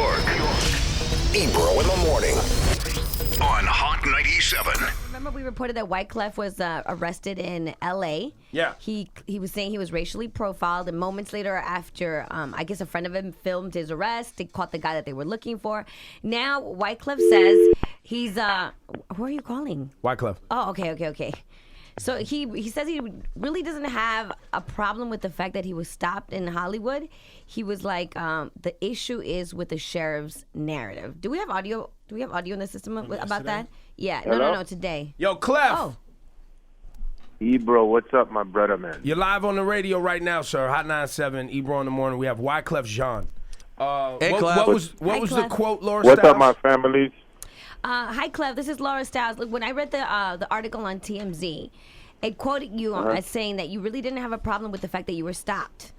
York. Ebro in the Morning on Hot 97. Remember we reported that Wyclef was arrested in L.A.? Yeah. He was saying he was racially profiled, and moments later after, I guess a friend of him filmed his arrest, they caught the guy that they were looking for. Now Wyclef says he's, who are you calling? Wyclef. Oh, okay. So he says he really doesn't have a problem with the fact that he was stopped in Hollywood. He was like, the issue is with the sheriff's narrative. Do we have audio? Do we have audio in the system about that? Yeah. Hello? No, today. Yo, Clef. Oh. Ebro, what's up, my brother, man? You're live on the radio right now, sir. Hot 97, Ebro in the Morning. We have Wyclef Jean. Hey, what Clef. was Hi, the Clef. quote, Laura What's Stiles? up, my families? Hi, Clef. This is Laura Stiles. Look, when I read the article on TMZ, it quoted you as saying that you really didn't have a problem with the fact that you were stopped.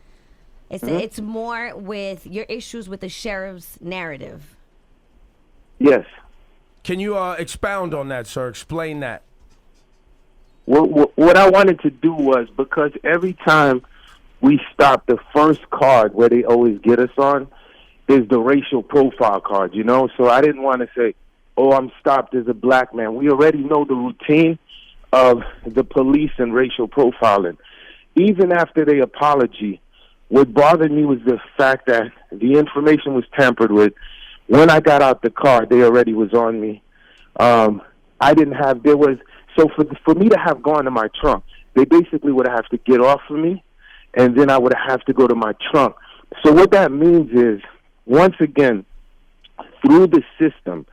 It's more with your issues with the sheriff's narrative. Yes. Can you expound on that, sir? Explain that. What I wanted to do was, because every time we stop, the first card where they always get us on is the racial profile card, you know? So I didn't want to say, oh, I'm stopped as a black man. We already know the routine of the police and racial profiling. Even after the apology, what bothered me was the fact that the information was tampered with. When I got out the car, they already was on me. So for me to have gone to my trunk, they basically would have to get off of me, and then I would have to go to my trunk. So what that means is, once again, through the system,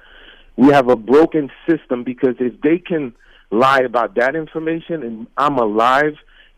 we have a broken system, because if they can lie about that information and I'm alive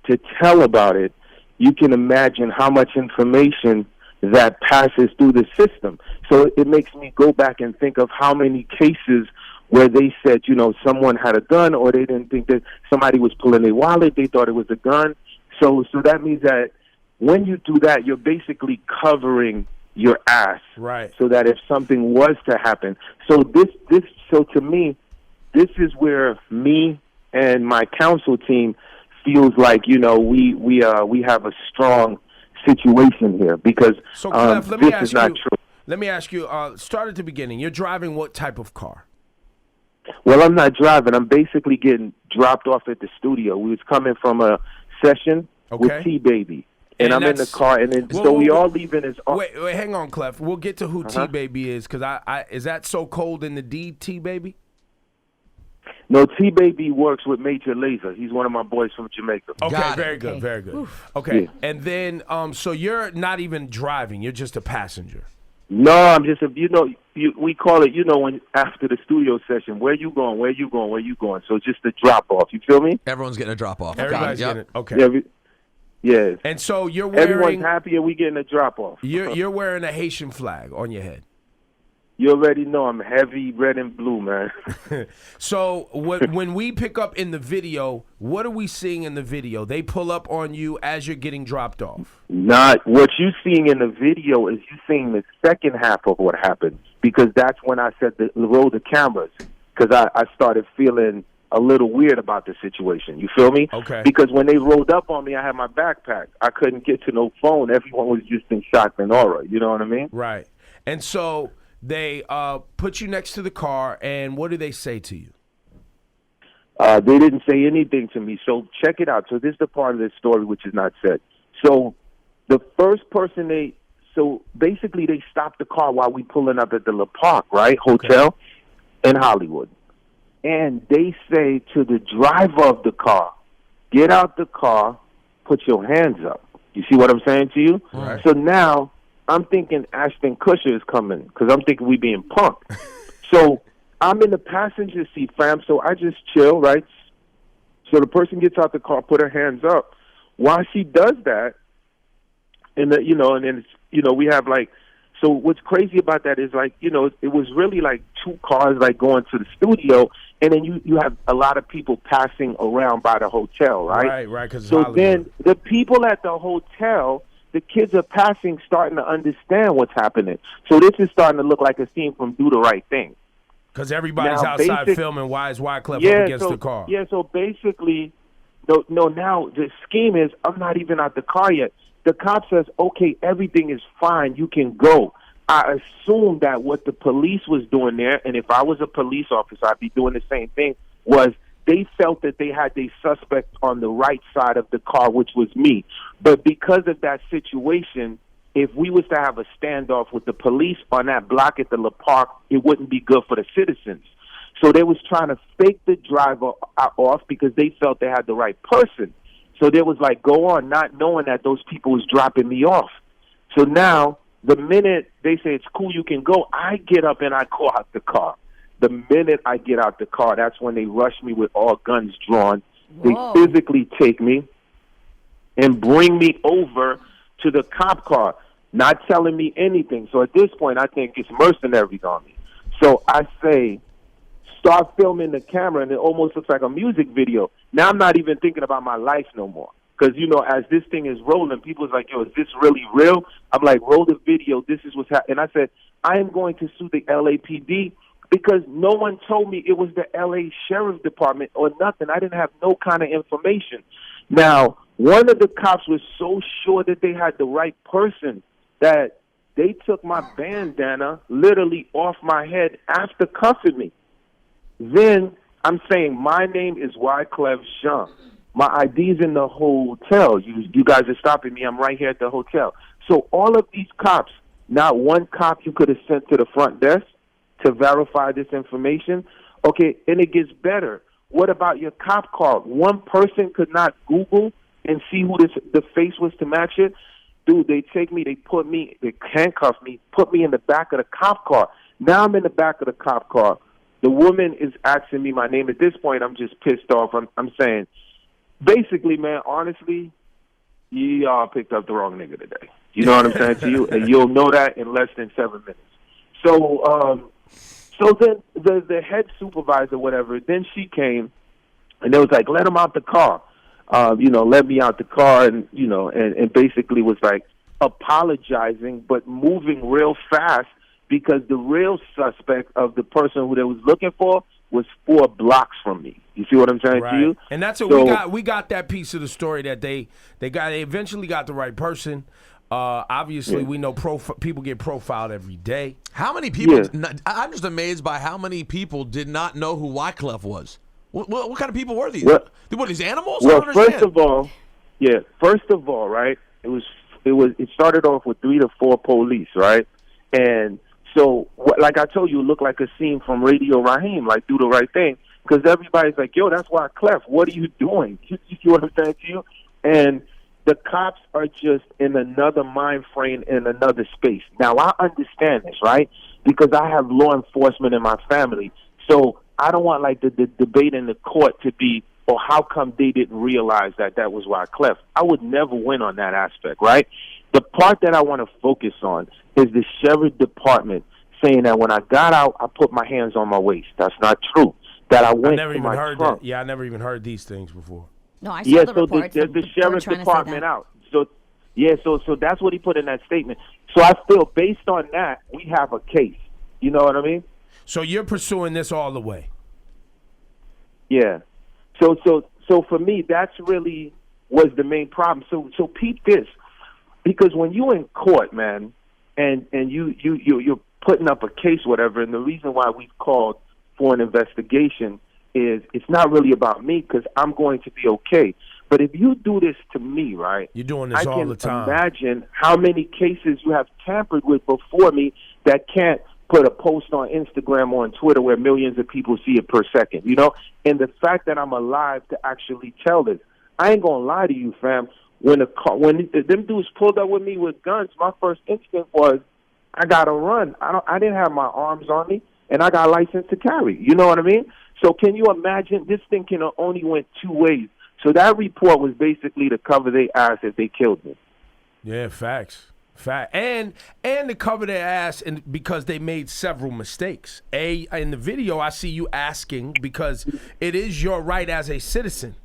to tell about it, you can imagine how much information that passes through the system. So it makes me go back and think of how many cases where they said, you know, someone had a gun, or they didn't think that somebody was pulling a wallet, they thought it was a gun. So that means that when you do that, you're basically covering your ass, right? So that if something was to happen, so to me, this is where me and my counsel team feels like, you know, we have a strong situation here, because So, Clef, this is not true. Let me ask you. Start at the beginning. You're driving what type of car? Well, I'm not driving. I'm basically getting dropped off at the studio. We was coming from a session with T-Baby. And I'm in the car, and then we all leaving his. Wait, hang on, Clef. We'll get to who T-Baby is, because I is that so cold in the D, T-Baby? No, T-Baby works with Major Lazer. He's one of my boys from Jamaica. Okay, very good, very good. Okay, Yeah. and then so you're not even driving; you're just a passenger. No, I'm just we call it, when after the studio session, where you going, where you going, where you going. So it's just a drop off. You feel me? Everyone's getting a drop off. Everybody's getting it. Okay. Yeah. And so you're wearing. Everyone's happy, and we getting a drop off. You're wearing a Haitian flag on your head. You already know I'm heavy red and blue, man. So when we pick up in the video, what are we seeing in the video? They pull up on you as you're getting dropped off. Not what you seeing in the video is you seeing the second half of what happened, because that's when I said roll the cameras, because I started feeling a little weird about the situation. You feel me? Okay. Because when they rolled up on me, I had my backpack. I couldn't get to no phone. Everyone was just in shock and awe. You know what I mean? Right. And so they put you next to the car, and what do they say to you? They didn't say anything to me. So check it out. So this is the part of the story which is not said. So the first person basically they stopped the car while we pulling up at the La Park, right, hotel in Hollywood. And they say to the driver of the car, get out the car, put your hands up. You see what I'm saying to you? Right. So now I'm thinking Ashton Kutcher is coming, because I'm thinking we being punked. So I'm in the passenger seat, fam, so I just chill, right? So the person gets out the car, put her hands up. While she does that, and then we have so what's crazy about that is it was really like two cars going to the studio, and then you have a lot of people passing around by the hotel, right? Right, because so then the people at the hotel, the kids are passing, starting to understand what's happening. So this is starting to look like a scene from Do the Right Thing. Because everybody's Now, outside filming. Why is Wyclef up against the car? Yeah, so basically, no, now the scheme is I'm not even out the car yet. The cop says, okay, everything is fine. You can go. I assumed that what the police was doing there, and if I was a police officer, I'd be doing the same thing, was they felt that they had the suspect on the right side of the car, which was me. But because of that situation, if we was to have a standoff with the police on that block at the La Park, it wouldn't be good for the citizens. So they was trying to fake the driver off because they felt they had the right person. So they was like, go on, not knowing that those people was dropping me off. So now, the minute they say it's cool, you can go, I get up and I go out the car. The minute I get out the car, that's when they rush me with all guns drawn. Whoa. They physically take me and bring me over to the cop car, not telling me anything. So at this point, I think it's mercenaries on me. So I say, start filming the camera, and it almost looks like a music video. Now I'm not even thinking about my life no more. Because, you know, as this thing is rolling, people's like, yo, is this really real? I'm like, roll the video. This is what's happening. And I said, I am going to sue the LAPD because no one told me it was the LA Sheriff's Department or nothing. I didn't have no kind of information. Now, one of the cops was so sure that they had the right person that they took my bandana literally off my head after cuffing me. Then I'm saying, my name is Wyclef Jean. My ID's in the hotel. You guys are stopping me. I'm right here at the hotel. So all of these cops, not one cop you could have sent to the front desk to verify this information. Okay, and it gets better. What about your cop car? One person could not Google and see who the face was to match it. Dude, they take me, they handcuff me, put me in the back of the cop car. Now I'm in the back of the cop car. The woman is asking me my name. At this point, I'm just pissed off. I'm saying, basically, man, honestly, y'all picked up the wrong nigga today. You know what I'm saying to you? And you'll know that in less than 7 minutes. So then the head supervisor, whatever, then she came, and they was like, let him out the car. Let me out the car, and basically was like apologizing, but moving real fast because the real suspect of the person who they was looking for was 4 blocks from me. You see what I'm saying to you? And that's what we got that piece of the story that they eventually got the right person. Obviously, we know people get profiled every day. How many people? Yeah. I'm just amazed by how many people did not know who Wyclef was. What kind of people were these? What these animals? Well, first of all, right? It started off with 3 to 4 police, right? And so, like I told you, it looked like a scene from Radio Raheem, like Do the Right Thing, because everybody's like, yo, that's Wyclef. What are you doing? You see what I'm saying to you? And the cops are just in another mind frame, in another space. Now, I understand this, right? Because I have law enforcement in my family. So I don't want, like, the debate in the court to be, or how come they didn't realize that was Wyclef? I would never win on that aspect, right? The part that I want to focus on is the sheriff department saying that when I got out, I put my hands on my waist. That's not true. That I went to my trunk. Yeah, I never even heard these things before. No, I saw the reports. There's the sheriff's department out. So that's what he put in that statement. So I feel based on that, we have a case. You know what I mean? So you're pursuing this all the way. Yeah. So for me, that's really was the main problem. So peep this, because when you in court, man, and you're putting up a case, whatever, and the reason why we've called for an investigation is it's not really about me because I'm going to be okay. But if you do this to me, right? You're doing this all the time. I can imagine how many cases you have tampered with before me that can't put a post on Instagram or on Twitter where millions of people see it per second, you know? And the fact that I'm alive to actually tell this, I ain't gonna lie to you, fam. When them dudes pulled up with me with guns, my first instinct was, I gotta run. I didn't have my arms on me, and I got a license to carry. You know what I mean? So can you imagine? This thing can only went 2 ways. So that report was basically to cover their ass if they killed me. Yeah, facts. And to cover their ass because they made several mistakes. In the video, I see you asking, because it is your right as a citizen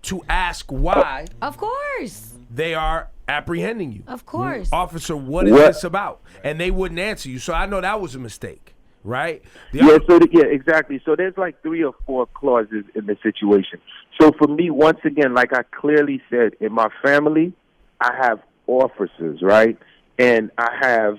to ask why. Of course. They are apprehending you. Of course. Officer, what is this about? And they wouldn't answer you. So I know that was a mistake, right? Exactly. So there's like 3 or 4 clauses in the situation. So for me, once again, like I clearly said, in my family, I have officers, right? And I have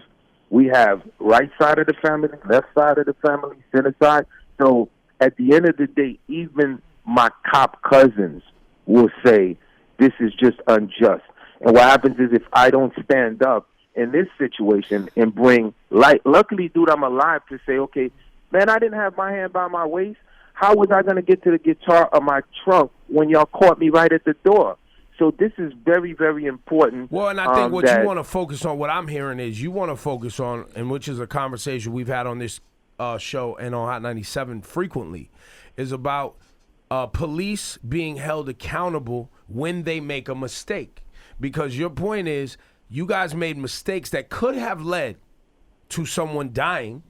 We have right side of the family, left side of the family, center side. So at the end of the day, even my cop cousins will say, this is just unjust. And what happens is if I don't stand up in this situation and bring light, luckily, dude, I'm alive to say, okay, man, I didn't have my hand by my waist. How was I going to get to the guitar of my trunk when y'all caught me right at the door? So this is very, very important. Well, and I think what you want to focus on, what I'm hearing is you want to focus on, and which is a conversation we've had on this show and on Hot 97 frequently, is about police being held accountable when they make a mistake. Because your point is, you guys made mistakes that could have led to someone dying.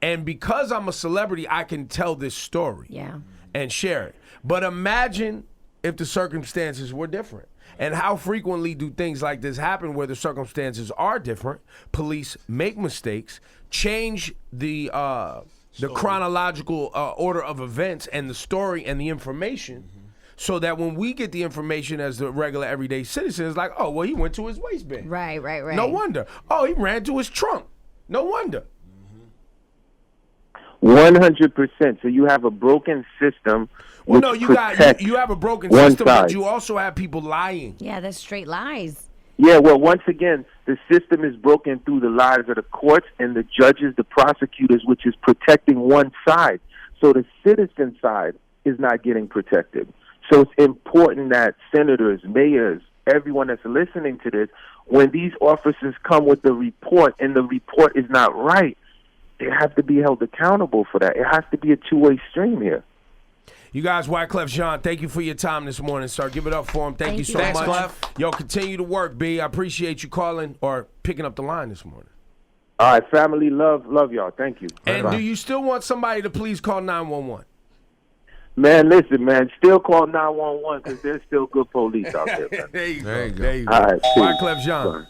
And because I'm a celebrity, I can tell this story and share it. But imagine if the circumstances were different. And how frequently do things like this happen where the circumstances are different? Police make mistakes, change the chronological order of events and the story and the information so that when we get the information as the regular everyday citizen, it's like, oh, well, he went to his waistband. Right. No wonder. Oh, he ran to his trunk. No wonder. 100%. So you have a broken system. Well, no, you have a broken system, but you also have people lying. Yeah, that's straight lies. Yeah, well, once again, the system is broken through the lies of the courts and the judges, the prosecutors, which is protecting one side. So the citizen side is not getting protected. So it's important that senators, mayors, everyone that's listening to this, when these officers come with the report and the report is not right, they have to be held accountable for that. It has to be a two-way stream here. You guys, Wyclef Jean, thank you for your time this morning, sir. Give it up for him. Thank you so Thanks, much. Clef. Yo, continue to work, B. I appreciate you calling or picking up the line this morning. All right, family, love y'all. Thank you. And do you still want somebody to please call 911? Man, listen, man, still call 911 because there's still good police out there, man. There you go. There you go. There you go. All right, peace. Wyclef Jean. Sorry.